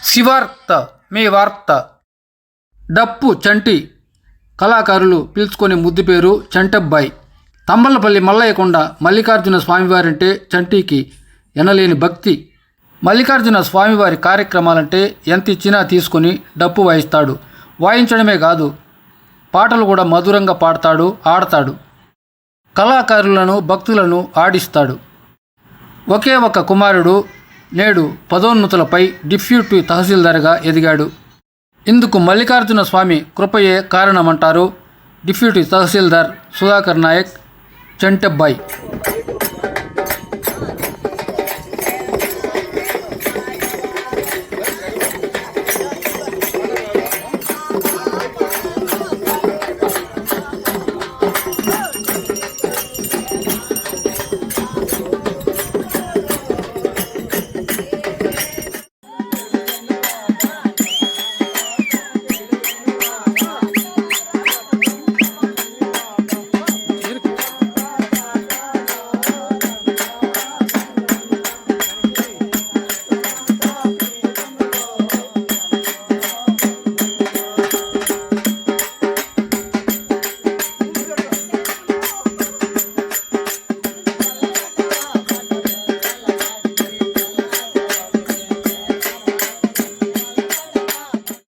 శివార్త మీ వార్త. డప్పు చంటి కళాకారులు పిలుచుకునే ముద్దు పేరు చంటబ్బాయి. తంబలపల్లి మల్లయ్యకొండ మల్లికార్జున స్వామివారంటే చంటికి ఎనలేని భక్తి. మల్లికార్జున స్వామివారి కార్యక్రమాలంటే ఎంత ఇచ్చినా తీసుకుని డప్పు వాయిస్తాడు. వాయించడమే కాదు, పాటలు కూడా మధురంగా పాడతాడు, ఆడతాడు. కళాకారులను భక్తులను ఆడిస్తాడు. ఒకే ఒక కుమారుడు నేడు పదోన్నతులపై డిప్యూటీ తహసీల్దార్గా ఎదిగాడు. ఇందుకు మల్లికార్జున స్వామి కృపయే కారణమంటారు డిప్యూటీ తహసీల్దార్ సుధాకర్ నాయక్ చంటబ్బాయి.